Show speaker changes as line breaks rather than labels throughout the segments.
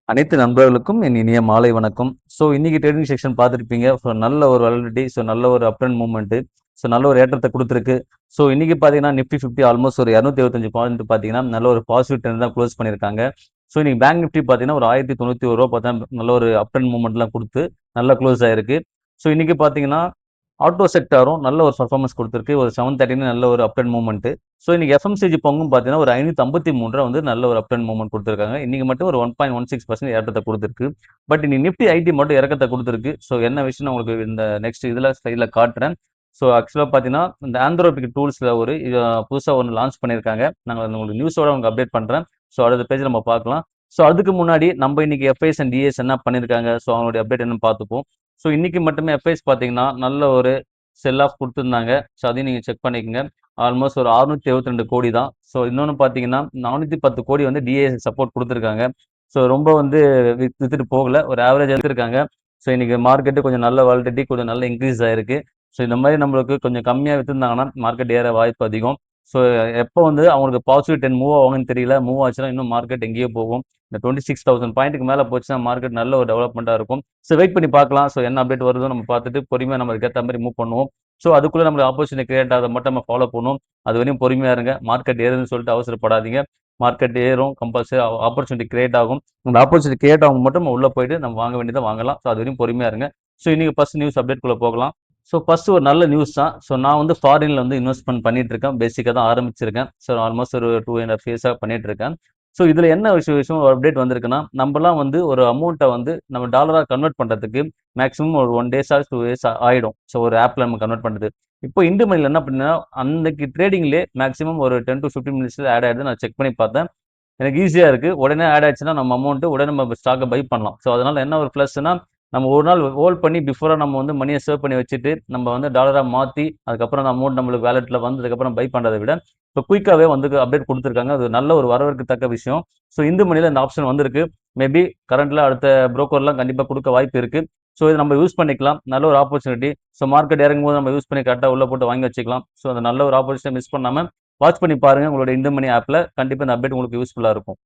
அனைத்து நண்பர்களுக்கும் என் இனிய மாலை வணக்கம். இன்னைக்கு ட்ரேடிங் செக்ஷன் பார்த்துருப்பீங்க. நல்ல ஒரு வாலடிட்டி, நல்ல ஒரு அப் அண்ட் மூவ்மெண்ட், நல்ல ஒரு ஏற்றத்தை கொடுத்துருக்கு. இன்னைக்கு பார்த்தீங்கன்னா நிஃப்டி 50 ஆல்மோஸ்ட் ஒரு 275 பாயிண்ட் பார்த்தீங்கன்னா நல்ல ஒரு பாசிட்டிவ் ட்ரெண்ட் தான் க்ளோஸ் பண்ணியிருக்காங்க. இன்னைக்கு பேங்க் நிஃப்டி பார்த்தீங்கன்னா ஒரு 1091 பார்த்தா நல்ல ஒரு அப் அண்ட் மூவ்மெண்ட்லாம் கொடுத்து நல்லா க்ளோஸ் ஆயிருக்கு. இன்னைக்கு பார்த்தீங்கன்னா ஆட்டோ செக்டாரும் நல்ல ஒரு பர்ஃபார்மன்ஸ் கொடுத்துருக்கு. ஒரு 730 நல்ல ஒரு அப் அண்ட் மூவ்மெண்ட். இன்னைக்கு எஃப்எம்சிஜி பங்கும் பார்த்தீங்கன்னா ஒரு 553 வந்து நல்ல ஒரு அப் அண்ட் மூவ்மெண்ட் கொடுத்துருக்காங்க. இன்னைக்கு மட்டும் ஒரு 1.16% ஏற்றத்தை கொடுத்துருக்கு. பட் இன்னைக்கு நிஃப்டி ஐடி மட்டும் இறக்கத்தை கொடுத்துருக்கு. என்ன விஷயம் உங்களுக்கு இந்த நெக்ஸ்ட் ஸ்லைடில் காட்டுறேன். ஆக்சுவலாக பார்த்தீங்கன்னா இந்த ஆந்த்ரோபிக் டூல்ஸில் ஒரு புதுசாக ஒன்று லான்ச் பண்ணியிருக்காங்க. நாங்கள் உங்களுக்கு நியூஸோட உங்களுக்கு அப்டேட் பண்ணுறேன். அடுத்த பேஜ் நம்ம பார்க்கலாம். அதுக்கு முன்னாடி நம்ம இன்னைக்கு எஃப்ஐஎஸ் அண்ட் டிஎஸ் என்ன பண்ணியிருக்காங்க, அவங்களுடைய அப்டேட் என்னன்னு பார்த்துப்போம். இன்னைக்கு மட்டுமே எஃப்ஐஎஸ் பார்த்தீங்கன்னா நல்ல ஒரு செல் ஆஃப் கொடுத்துருந்தாங்க. அதையும் நீங்கள் செக் பண்ணிக்கோங்க. ஆல்மோஸ்ட் ஒரு 672 கோடி தான். இன்னொன்று பார்த்தீங்கன்னா 410 கோடி வந்து டிஏஎஸ் சப்போர்ட் கொடுத்துருக்காங்க. ரொம்ப வந்து வித்துட்டு போகல, ஒரு ஆவரேஜ் எடுத்திருக்காங்க. இன்னைக்கு மார்க்கெட்டு கொஞ்சம் நல்ல வாலிடிட்டி, கொஞ்சம் நல்ல இன்க்ரீஸ் ஆயிருக்கு. இந்த மாதிரி நம்மளுக்கு கொஞ்சம் கம்மியாக வித்துருந்தாங்கன்னா மார்க்கெட் ஏற வாய்ப்பு அதிகம். எப்போ வந்து அவங்களுக்கு பாசிட்டிவ் 10 மூவ் ஆகும்னு தெரியல. மூவ் ஆச்சுன்னா இன்னும் மார்க்கெட் எங்கேயோ போகும். இந்த 26,000 பாயிண்ட்டுக்கு மேலே போச்சுன்னா மார்க்கெட் நல்ல ஒரு டெவலப்மெண்ட்டாக இருக்கும். வெயிட் பண்ணி பார்க்கலாம். என்ன அப்டேட் வருதோ நம்ம பார்த்துட்டு பொறுமையாக நம்ம ஏற்ற மாதிரி மூவ் பண்ணுவோம். அதுக்குள்ளே நம்மளுக்கு ஆப்பர்ச்சுனிட்டி கிரியேட் ஆகாத மட்டும் நம்ம ஃபாலோ பண்ணுவோம். அது வரையும் பொறுமையாக இருங்க. மார்க்கெட் ஏறுதுன்னு சொல்லிட்டு அவசரப்படாதீங்க. மார்க்கெட் ஏறும், கம்பல்சரி ஆப்பர்ச்சுனிட்டி கிரியேட் ஆகும். அந்த ஆப்பர்ச்சுனிட்டி கிரியேட் ஆகும் மட்டும் நம்ம உள்ளே போயிட்டு நம்ம வாங்க வேண்டியதை வாங்கலாம். அது வரையும் பொறுமையாக இருங்க. இன்னைக்கு ஃபர்ஸ்ட் நியூஸ் அப்டேட்குள்ளே போகலாம். ஃபர்ஸ்ட் ஒரு நல்ல நியூஸ் தான். நான் வந்து ஃபாரின்ல வந்து இன்வெஸ்ட்மெண்ட் பண்ணிட்டு இருக்கேன். பேசிக்காக தான் ஆரம்பிச்சிருக்கேன். ஆல்மோஸ்ட் ஒரு 2.5 இயர்ஸாக பண்ணிட்டு இருக்கேன். இதுல என்ன விஷயம் ஒரு அப்டேட் வந்திருக்குன்னா, நம்மலாம் வந்து ஒரு அமௌண்ட்டை வந்து நம்ம டாலரா கன்வெர்ட் பண்றதுக்கு மேக்ஸிமம் ஒரு 1 டேஸ் ஆர் 2 டேஸ் ஆயிடும். ஒரு ஆப்ல நம்ம கன்வெர்ட் பண்றது. இப்போ இந்து மணில என்ன பண்ணா, அன்னைக்கு ட்ரேடிங்லேயே மேக்ஸிமம் ஒரு 10 to 15 மினிட்ஸ்ல ஆட் ஆயிடுது. நான் செக் பண்ணி பார்த்தேன். எனக்கு ஈஸியா இருக்கு. உடனே ஆட் ஆயிடுச்சுன்னா நம்ம அமௌண்ட் உடனே நம்ம ஸ்டாக்கை பை பண்ணலாம். அதனால என்ன ஒரு பிளஸ்னா, நம்ம ஒரு நாள் ஹோல்ட் பண்ணி பிஃபோரா நம்ம வந்து மணியை சேவ் பண்ணி வச்சுட்டு நம்ம வந்து டாலரா மாத்தி அதுக்கப்புறம் அந்த அமௌண்ட் நம்மளுக்கு வேலெட்ல வந்ததுக்கப்புறம் பை பண்றதை விட இப்போ குயிக்காவே வந்து அப்டேட் கொடுத்துருக்காங்க. அது நல்ல ஒரு வரவேற்கத்தக்க விஷயம். இந்து மணில இந்த ஆப்ஷன் வந்திருக்கு. மேபி கரண்ட்ல அடுத்த புரோக்கர்லாம் கண்டிப்பா கொடுக்க வாய்ப்பு இருக்கு. இதை நம்ம யூஸ் பண்ணிக்கலாம். நல்ல ஒரு ஆப்பர்ச்சுனிட்டி. மார்க்கெட் இறங்கும் போது நம்ம யூஸ் பண்ணி கரெக்டாக உள்ள போட்டு வாங்கி வச்சுக்கலாம். அந்த நல்ல ஒரு ஆப்பர்ச்சுனிட்டி மிஸ் பண்ணாம வாட்ச் பண்ணி பாருங்க. உங்களோட இந்த மணி ஆப்ல கண்டிப்பா இந்த அப்டேட் உங்களுக்கு யூஸ்ஃபுல்லா இருக்கும்.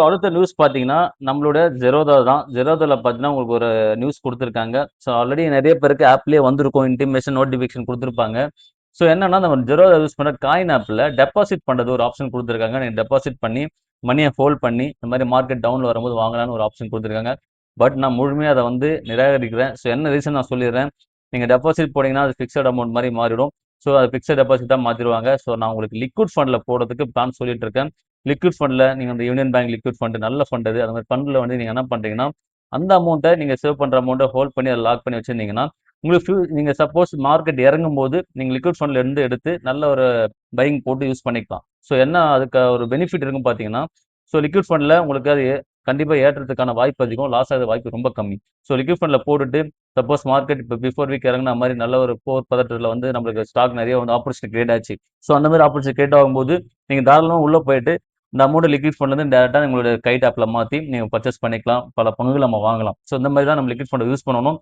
அடுத்த நியூஸ் பார்த்தீங்கன்னா, நம்மளோட ஜெரோதா தான். ஜெரோதால பார்த்தீங்கன்னா, உங்களுக்கு ஒரு நியூஸ் குடுத்துருக்காங்க. ஆல்ரெடி நெறைய பேருக்கு ஆப்லயே வந்திருக்கும். இன்டிமேஷன், நோட்டிஃபிகேஷன் குடுத்துருப்பாங்க. என்னன்னா, நம்ம ஜெரோதா யூஸ் பண்ற காயின் ஆப்ல டெபாசிட் பண்றது ஒரு ஆப்ஷன் குடுத்துருக்காங்க. நீங்க டெபாசிட் பண்ணி, மணிய ஹோல்ட் பண்ணி, இந்த மாரி மார்க்கெட் டவுன்ல வரும்போது வாங்கலாம்னு ஒரு ஆப்ஷன் குடுத்துருக்காங்க. பட் நான் முழுமையா அத வந்து நிராகரிக்கிறேன். என்ன ரீசன் நான் சொல்லிர்றேன். நீங்க டெபாசிட் போட்டீங்கன்னா, அது ஃபிக்ஸட் அமௌண்ட் மாரி மாறிடும். அது ஃபிக்ஸட் டெபாசிட்டா மாத்திருவாங்க. நான் உங்களுக்கு லிக்விட் ஃபண்ட்ல போடுறதுக்கு பிளான் சொல்லிட்டு இருக்கேன். லிக்விட் ஃபண்ட்ல நீங்க அந்த யூனியன் பேங்க் லிக்விட் ஃபண்ட் நல்ல ஃபண்ட் அது. அந்த மாதிரி ஃபண்ட்ல வந்து நீங்க என்ன பண்றீங்கன்னா, அந்த அமௌண்ட்டை நீங்க சேவ் பண்ற அமௌண்ட்டை ஹோல்ட் பண்ணி அதை லாக் பண்ணி வச்சிருந்தீங்கன்னா, உங்களுக்கு நீங்க சப்போஸ் மார்க்கெட் இறங்கும் போது நீங்க லிக்விட் ஃபண்ட்ல இருந்து எடுத்து நல்ல ஒரு பையிங் போட்டு யூஸ் பண்ணிக்கலாம். என்ன அதுக்கு ஒரு பெனிஃபிட் இருக்குன்னு பார்த்தீங்கன்னா, லிக்விட் ஃபண்ட்ல உங்களுக்கு அது கண்டிப்பா ஏற்றத்துக்கான வாய்ப்பு அதிகம். லாஸ் ஆகிற வாய்ப்பு ரொம்ப கம்மி. லிக்விட் ஃபண்ட்ல போட்டுட்டு சப்போஸ் மார்க்கெட் இப்போ பிஃபோர் வீக் இறங்குன மாதிரி நல்ல ஒரு போர் பதட்டத்தில் வந்து நம்மளுக்கு ஸ்டாக் நிறைய வந்து ஆப்பர்ச்சுனிட்டி கிரியேட் ஆச்சு. அந்த மாதிரி ஆப்பர்ச்சுனிட்டி கிரியேட் ஆகும்போது நீங்க தாராளமாக உள்ள போயிட்டு இந்த அமௌண்ட் லிக்விட் ஃபண்ட் வந்து டேரக்டா உங்களோட கைட் ஆப்ல மாத்தி நீங்க பர்ச்சேஸ் பண்ணிக்கலாம். பல பங்குகள் நம்ம வாங்கலாம். இந்த மாதிரி தான் நம்ம லிக்விட் ஃபண்ட் யூஸ் பண்ணணும்.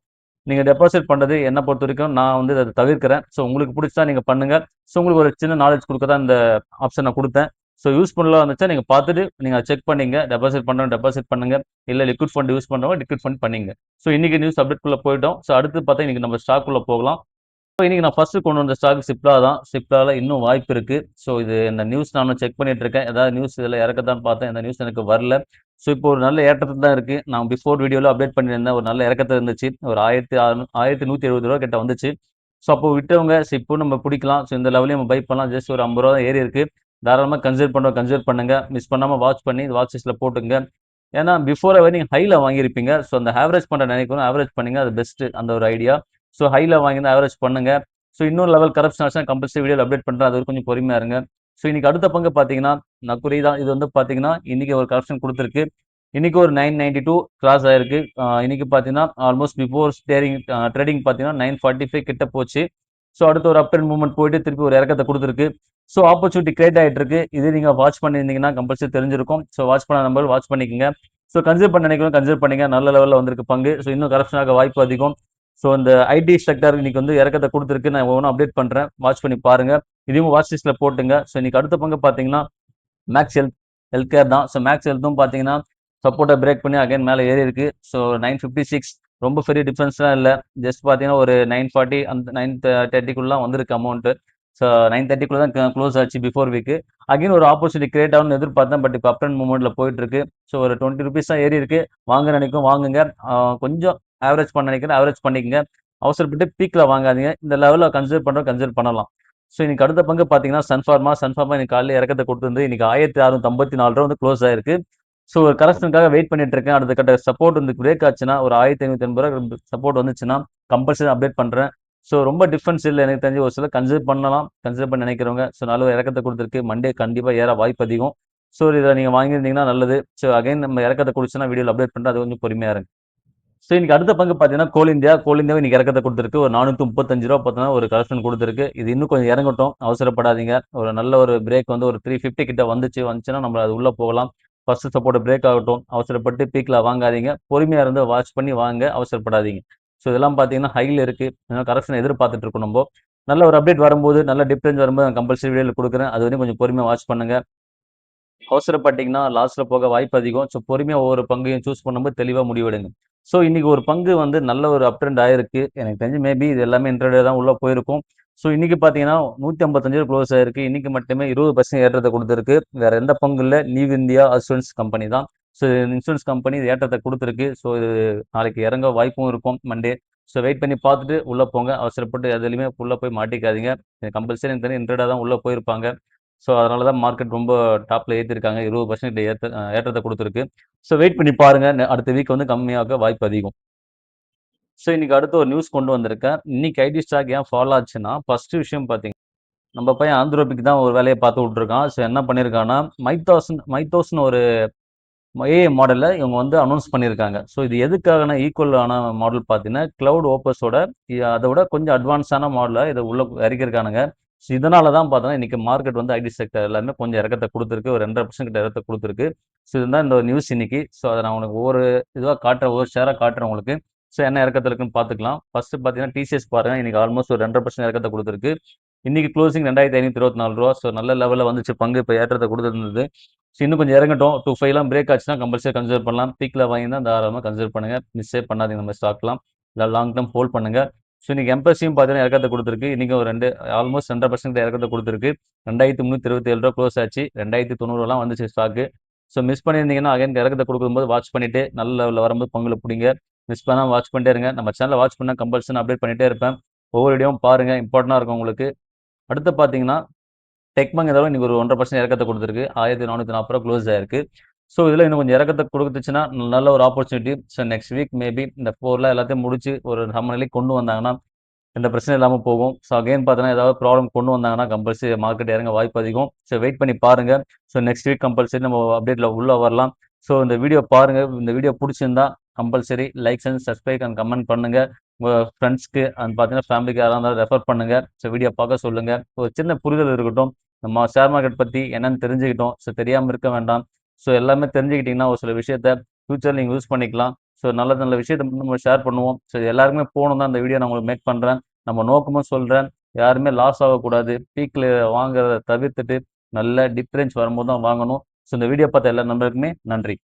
நீங்க டெபாசிட் பண்றது என்ன பொறுத்த வரைக்கும் நான் வந்து அதை தவிர்க்கிறேன். உங்களுக்கு பிடிச்சா நீங்க பண்ணுங்க. உங்களுக்கு ஒரு சின்ன நாலேஜ் கொடுக்க தான் இந்த ஆப்ஷன் நான் கொடுத்தேன். யூஸ்ஃபுல்லா இருந்துச்சா நீங்க பார்த்துட்டு நீங்க செக் பண்ணீங்க. டெபாசிட் பண்றவங்க டெபாசிட் பண்ணுங்க. இல்ல லிக்விட் ஃபண்ட் யூஸ் பண்றவங்க லிக்விட் ஃபண்ட் பண்ணீங்க. இன்னைக்கு நியூஸ் அப்டேட்குள்ள போயிட்டோம். அடுத்து பார்த்தா இன்னைக்கு நம்ம ஸ்டாக்குள்ள போகலாம். இன்னைக்கு நான் ஃபர்ஸ்ட் கொண்டு வந்த ஸ்டாக் சிப்லா தான். சிப்லால இன்னும் வாய்ப்பு இருக்கு. இது இந்த நியூஸ் நானும் செக் பண்ணிட்டு இருக்கேன். ஏதாவது நியூஸ் இதில் இறக்கத்தான் பார்த்தேன். இந்த நியூஸ் எனக்கு வரல. இப்போ ஒரு நல்ல ஏற்றத்தில் தான் இருக்கு. நான் பிஃபோர் வீடியோல அப்டேட் பண்ணியிருந்தேன். ஒரு நல்ல இறக்கத்தில் இருந்துச்சு. ஒரு 1170 ரூபா கிட்ட வந்துச்சு. அப்போ விட்டவங்க இப்போ நம்ம பிடிக்கலாம். இந்த லெவலையும் நம்ம பை பண்ணலாம். ஜஸ்ட் ஒரு 50 ரூபா தான் ஏறி இருக்கு. தாராளமாக கன்சிடர் பண்ணுங்க. மிஸ் பண்ணாம வாட்ச் பண்ணி வாட்ச் லிஸ்ட்ல போட்டுங்க. ஏன்னா பிஃபோராகவே நீங்கள் ஹைல வாங்கியிருப்பீங்க. அந்த ஆவரேஜ் பண்ணுற நினைக்கணும். ஆவரேஜ் பண்ணுங்க. அது பெஸ்ட் அந்த ஒரு ஐடியா. ஹைல வாங்கினா ஆவரேஜ் பண்ணுங்க. இன்னொரு லெவல் கரப்ஷன் ஆச்சுன்னா கம்பல்சரி வீடியோ அப்டேட் பண்றேன். அது கொஞ்சம் பொறுமையா இருங்க. இன்னைக்கு அடுத்த பங்கு பாத்தீங்கன்னா நக்குரி தான். இது வந்து பாத்தீங்கன்னா இன்னைக்கு ஒரு கரப்ஷன் கொடுத்துருக்கு. இன்னைக்கு ஒரு 992 கிராஸ் ஆயிருக்கு. இன்னைக்கு பாத்தீங்கன்னா ஆல்மோஸ்ட் பிஃபோர் ட்ரேடிங் பாத்தீங்கன்னா 945 கிட்ட போச்சு. அடுத்து ஒரு அப் அண்ட் மூவ்மெண்ட் போயிட்டு திருப்பி ஒரு இறக்கத்தை கொடுத்துருக்கு. ஆப்பர்ச்சுனிட்டி கிரியேட் ஆயிட்டு இருக்கு. இது நீங்க வாட்ச் பண்ணியிருந்தீங்கன்னா கம்பல்சரி தெரிஞ்சிருக்கும். வாட்ச் பண்ண நம்பர் வாட்ச் பண்ணிக்கோங்க. கன்சிடர் பண்ண நினைக்கிறோம் கன்சிடர் பண்ணீங்க. நல்ல லெவலில் வந்திருக்கு பங்கு. இன்னும் கரப்ஷன் ஆக வாய்ப்பு அதிகம். இந்த ஐடி செக்டர் இன்னைக்கு வந்து இறக்கத்தை கொடுத்துருக்கு. நான் ஒவ்வொன்றும் அப்டேட் பண்றேன். வாட்ச் பண்ணி பாருங்க. இதையும் வாட்ச் லிஸ்ட்ல போட்டுங்க. இன்னைக்கு அடுத்த பங்கு பாத்தீங்கன்னா மேக்ஸ் ஹெல்த் கேர் தான். மேக்ஸ் ஹெல்த்தும் பாத்தீங்கன்னா சப்போர்ட்டை பிரேக் பண்ணி அகைன் மேலே ஏறி இருக்கு. ஸோ 956 ரொம்ப பெரிய டிஃப்ரென்ஸ்லாம் இல்லை. ஜஸ்ட் பார்த்தீங்கன்னா ஒரு 940 அந்த 930க்குள்ளலாம் வந்திருக்கு அமௌண்ட்டு. ஸோ 930க்குள்ள தான் க்ளோஸ் ஆச்சு பிஃபோர் வீக்கு. அகைன் ஒரு ஆப்பர்ச்சுனிட்டி கிரியேட் ஆகும்னு எதிர்பார்த்தேன். பட் இப்போ அப் அண்ட் மூவ்மெண்ட்ல போயிட்டு இருக்கு. ஸோ ஒரு 20 ருபீஸ் தான் ஏறி இருக்கு. வாங்க நினைக்கும் வாங்குங்க. கொஞ்சம் ஆவரேஜ் பண்ண நினைக்கிறேன், ஆவரேஜ் பண்ணிக்கங்க. அவசரப்பட்டு பீக்கில் வாங்காதீங்க. இந்த லெவலில் கன்சிடர் பண்ணுறோம். ஸோ இன்னைக்கு அடுத்த பங்கு பார்த்தீங்கன்னா சன்ஃபார்மா இன்னைக்கு காலையில் இறக்கத்தை கொடுத்துருந்து இன்னைக்கு 1654 ரூபா வந்து க்ளோஸ் ஆயிருக்கு. ஸோ ஒரு கரெக்ஷனுக்காக வெயிட் பண்ணிட்டு இருக்கேன். அடுத்த கட்ட சப்போர்ட் வந்து பிரேக் ஆச்சுன்னா ஒரு 1580 ரூபா சப்போர்ட் வந்துச்சுன்னா கம்பல்சரி அப்டேட் பண்றேன். ஸோ ரொம்ப டிஃபரன்ஸ் இல்லை எனக்கு தெரிஞ்சு. ஒரு சில கன்சிடர் பண்ணலாம், கன்சிடர் பண்ணி நினைக்கிறவங்க. ஸோ நல்ல ஒரு இறக்கத்தை கொடுத்துருக்கு. மண்டே கண்டிப்பாக ஏற வாய்ப்பு அதிகம். ஸோ இதை நீங்கள் வாங்கியிருந்தீங்கன்னா நல்லது. ஸோ அகைன் நம்ம இறக்கத்தை கொடுத்துன்னா வீடியோவில் அப்டேட் பண்ணுறது அது கொஞ்சம் பொறுமையாக இருங்க. ஸோ இன்னைக்கு அடுத்த பங்கு பார்த்தீங்கன்னா கோல் இந்தியாவை இன்னைக்கு இறக்கத்தை கொடுத்துருக்கு. ஒரு 435 ரூபா பார்த்தீங்கன்னா ஒரு கரெக்ஷன் கொடுத்துருக்கு. இது இன்னும் கொஞ்சம் இறங்கட்டும், அவசரப்படாதீங்க. ஒரு நல்ல ஒரு பிரேக் வந்து ஒரு 350 கிட்ட வந்துச்சுன்னா நம்ம அது உள்ள போகலாம். ஃபர்ஸ்ட் சப்போர்ட் பிரேக் ஆகட்டும். அவசரப்பட்டு பீக்ல வாங்காதீங்க. பொறுமையா இருந்து வாட்ச் பண்ணி வாங்க, அவசரப்படாதீங்க. ஸோ இதெல்லாம் பார்த்தீங்கன்னா ஹைல இருக்கு. கரெக்ஷன் எதிர்பார்த்துட்டு இருக்கோம் நம்ம. நல்ல ஒரு அப்டேட் வரும்போது, நல்ல டிஃபரன்ஸ் வரும்போது நான் கம்பல்சரி வீடியோவில் கொடுக்குறேன். அது வரையும் கொஞ்சம் பொறுமையாக வாட்ச் பண்ணுங்க. அவசரப்பட்டீங்கன்னா லாஸ்ட்ல போக வாய்ப்பு அதிகம். ஸோ பொறுமையா ஒவ்வொரு பங்கையும் சூஸ் பண்ணும்போது தெளிவா முடிவெடுங்க. ஸோ இன்னைக்கு ஒரு பங்கு வந்து நல்ல ஒரு அப் ட்ரெண்ட் ஆயிருக்கு. எனக்கு தெரிஞ்சு மேபி இது எல்லாமே இன்ட்ராடே தான் உள்ள போயிருக்கும். ஸோ இன்னைக்கு பார்த்தீங்கன்னா 155 க்ளோஸ் ஆயிருக்கு. இன்னைக்கு மட்டுமே 20% ஏற்றத்தை கொடுத்துருக்கு. வேற எந்த பங்கு இல்லை, நியூ இந்தியா அசூரன்ஸ் கம்பெனி தான். ஸோ இன்சூரன்ஸ் கம்பெனி ஏற்றத்தை கொடுத்துருக்கு. ஸோ இது நாளைக்கு இறங்க வாய்ப்பும் இருக்கும் மண்டே. ஸோ வெயிட் பண்ணி பார்த்துட்டு உள்ள போங்க. அவசரப்பட்டு எதுலையுமே உள்ள போய் மாட்டிக்காதீங்க. கம்பல்சரி எனக்கு தெரியும் இன்ட்ராடே தான் உள்ள போயிருப்பாங்க. ஸோ அதனால தான் மார்க்கெட் ரொம்ப டாப்ல ஏற்றிருக்காங்க. 20% ஏற்றத்தை கொடுத்துருக்கு. ஸோ வெயிட் பண்ணி பாருங்க. அடுத்த வீக் வந்து கம்மியாக வாய்ப்பு அதிகம். ஸோ இன்னைக்கு அடுத்து ஒரு நியூஸ் கொண்டு வந்திருக்கேன். இன்னைக்கு ஐடி ஸ்டாக் ஏன் ஃபாலோ ஆச்சுன்னா, ஃபர்ஸ்ட் விஷயம் பார்த்தீங்கன்னா, நம்ம பையன் ஆந்த்ரோபிக் தான் ஒரு வேலையை பார்த்து விட்டுருக்கான். ஸோ என்ன பண்ணியிருக்கான்னா, மைத்தோஸ்னு ஒரு ஏஐ மாடலை இவங்க வந்து அனௌன்ஸ் பண்ணியிருக்காங்க. ஸோ இது எதுக்காகனா ஈக்குவலான மாடல் பார்த்தீங்கன்னா, கிளவுட் ஓப்பஸோட அதை விட கொஞ்சம் அட்வான்ஸான மாடலை இதை உள்ள இறக்கிருக்கானுங்க. ஸோ இதனால தான் பார்த்தோன்னா இன்னைக்கு மார்க்கெட் வந்து ஐடி செக்டர் எல்லாமே கொஞ்சம் இறக்கத்தை கொடுத்துருக்கு. ஒரு 2.5% கிட்ட இறக்கத்தை கொடுத்துருக்கு. ஸோ இதுதான் இந்த நியூஸ் இன்னைக்கு. ஸோ அதை நான் உங்களுக்கு ஒவ்வொரு இதுவாக காட்டுறேன், ஒவ்வொரு ஷேராக காட்டுறேன் உங்களுக்கு. ஸோ என்ன இறக்கத்தில் இருக்குன்னு பார்த்துக்கலாம். ஃபர்ஸ்ட் பார்த்தீங்கன்னா டிசிஎஸ் பாருங்க, இன்னைக்கு ஆல்மோஸ்ட் ஒரு 2.5% இறக்கத்தை கொடுத்துருக்கு. இன்னைக்கு க்ளோசிங் 2524 ரூபா. ஸோ நல்ல லெவலில் வந்துச்சு பங்கு. இப்போ ஏற்றத்தை கொடுத்துருந்தது. ஸோ இன்னும் கொஞ்சம் இறங்கட்டும். 25 பிரேக் ஆச்சுன்னா கம்பல்சரி கன்சிடர் பண்ணலாம். பீக்கில் வாங்கினா தாராளமாக கன்சிடர் பண்ணுங்க. மிஸ்ஸே பண்ணாதீங்க நம்ம ஸ்டாக்லாம். இல்லை லாங் டேர்ம் ஹோல்ட் பண்ணுங்க. ஸோ இன்னைக்கு எம்பசியும் பார்த்தீங்கன்னா இறக்கத்தை கொடுத்துருக்கு. இன்னைக்கு ஒரு ஆல்மோஸ்ட் 2.5% இறக்கத்தை கொடுத்துருக்கு. 2327 ரூபா க்ளோஸ் ஆச்சு. 2090 வந்துச்சு ஸ்டாக்கு. ஸோ மிஸ் பண்ணியிருந்தீங்கன்னா அகைன் இறக்கத்தை கொடுக்கும்போது வாட்ச் பண்ணிட்டு நல்ல லெவலில் வரும்போது பங்குல பிடிங்க. மிஸ் பண்ணாமல் வாட்ச் பண்ணிட்டே இருங்க. நம்ம சேனலை வாட்ச் பண்ணால் கம்பல்சரி அப்டேட் பண்ணிட்டே இருப்பேன். ஒவ்வொரு வீடியோவும் பாருங்க, இம்பார்ட்டண்டாக இருக்கும் உங்களுக்கு. அடுத்து பார்த்தீங்கன்னா டெக்மங் ஏதாவது இன்னைக்கு ஒரு 1.5% இறக்கத்தை கொடுத்துருக்கு. 1440 ரூபா க்ளோஸ் ஆயிருக்கு. ஸோ இதில் இன்னும் கொஞ்சம் இறக்கத்தை கொடுத்துச்சுன்னா நல்ல ஒரு opportunity. So next week maybe இந்த 4ல எல்லாத்தையும் முடிச்சு ஒரு சமநிலைக்கு கொண்டு வந்தாங்கன்னா எந்த பிரச்சனையும் இல்லாமல் போகும். ஸோ அகைன் பார்த்தீங்கன்னா ஏதாவது ப்ராப்ளம் கொண்டு வந்தாங்கன்னா கம்பல்சரி மார்க்கெட் இறங்க வாய்ப்பு அதிகம். ஸோ வெயிட் பண்ணி பாருங்க. ஸோ நெக்ஸ்ட் வீக் கம்பல்சரி நம்ம அப்டேட்ல உள்ள வரலாம். ஸோ இந்த வீடியோ பாருங்க. இந்த வீடியோ பிடிச்சிருந்தா compulsory like and subscribe and comment பண்ணுங்க. உங்கள் ஃப்ரெண்ட்ஸ்க்கு அண்ட் பார்த்தீங்கன்னா ஃபேமிலிக்கு யாராக இருந்தாலும் ரெஃபர் பண்ணுங்க. ஸோ வீடியோ பார்க்க சொல்லுங்க. ஒரு சின்ன புரிதல் இருக்கட்டும். நம்ம ஷேர் மார்க்கெட் பற்றி என்னன்னு தெரிஞ்சுக்கிட்டோம். ஸோ தெரியாமல் இருக்க வேண்டாம். ஸோ எல்லாமே தெரிஞ்சுக்கிட்டிங்கன்னா ஒரு சில விஷயத்த ஃபியூச்சரில் நீங்கள் யூஸ் பண்ணிக்கலாம். ஸோ நல்ல நல்ல விஷயத்தை நம்ம ஷேர் பண்ணுவோம். ஸோ எல்லாருக்குமே போகணும் தான் இந்த வீடியோ நான் உங்களுக்கு மேக் பண்ணுறேன். நம்ம நோக்கமும் சொல்கிறேன். யாருமே லாஸ் ஆகக்கூடாது. பீக்கில் வாங்குறத தவிர்த்துட்டு நல்ல டிஃப்ரென்ஸ் வரும்போது தான் வாங்கணும். ஸோ இந்த வீடியோ பார்த்த எல்லா நண்பருக்குமே நன்றி.